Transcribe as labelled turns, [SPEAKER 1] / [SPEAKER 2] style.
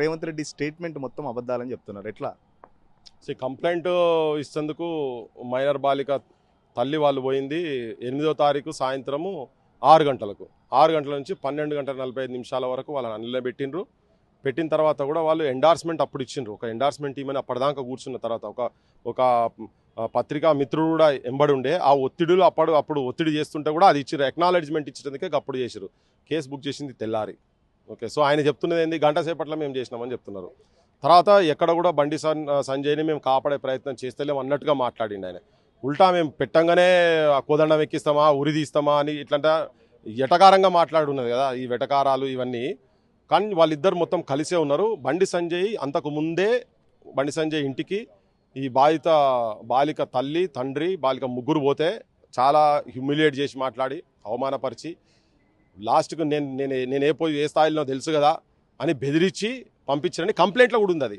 [SPEAKER 1] Revanth Reddy statement మొత్తం అబద్ధాలని చెప్తున్నారు. ఎట్లా?
[SPEAKER 2] కంప్లైంట్ ఇచ్చేందుకు మైనర్ బాలిక తల్లి వాళ్ళు పోయింది 8వ తారీఖు సాయంత్రము 6 గంటలకు. 6 గంటల నుంచి 12:45 వరకు వాళ్ళని నిలబెట్టిండ్రు. పెట్టిన తర్వాత కూడా వాళ్ళు ఎండార్స్మెంట్ అప్పుడు ఇచ్చిండ్రు. ఒక ఎండార్స్మెంట్ టీమని అప్పటిదాకా కూర్చున్న తర్వాత ఒక పత్రికా మిత్రుడు కూడా ఎంబడి ఉండే ఆ ఒత్తిడిలో అప్పుడు ఒత్తిడి చేస్తుంటే కూడా అది ఇచ్చారు. ఎక్నాలెడ్జ్మెంట్ ఇచ్చేందుకే అప్పుడు చేసారు. కేసు బుక్ చేసింది తెల్లారి. ఓకే, సో ఆయన చెప్తున్నది ఏంది, గంట సేపట్లో మేము చేసినామని చెప్తున్నారు. తర్వాత ఎక్కడ కూడా బండి సంజయ్ని మేము కాపాడే ప్రయత్నం చేస్తలేము అన్నట్టుగా మాట్లాడిండు ఆయన. ఉల్టా మేము పెట్టంగానే కోదండం ఎక్కిస్తామా, ఉరి తీస్తామా అని ఇట్లంట ఎటకారంగా మాట్లాడున్నది కదా ఈ వెటకారాలు ఇవన్నీ. కానీ వాళ్ళిద్దరు మొత్తం కలిసే ఉన్నారు. బండి సంజయ్ అంతకు ముందే బండి సంజయ్ ఇంటికి ఈ బాలిక తల్లి, తండ్రి, బాలిక ముగ్గురు పోతే చాలా హ్యూమిలియేట్ చేసి మాట్లాడి అవమానపరిచి లాస్ట్కు నేను ఏ స్థాయిలో తెలుసు కదా అని బెదిరించి పంపించారని కంప్లైంట్లో కూడా ఉంది. అది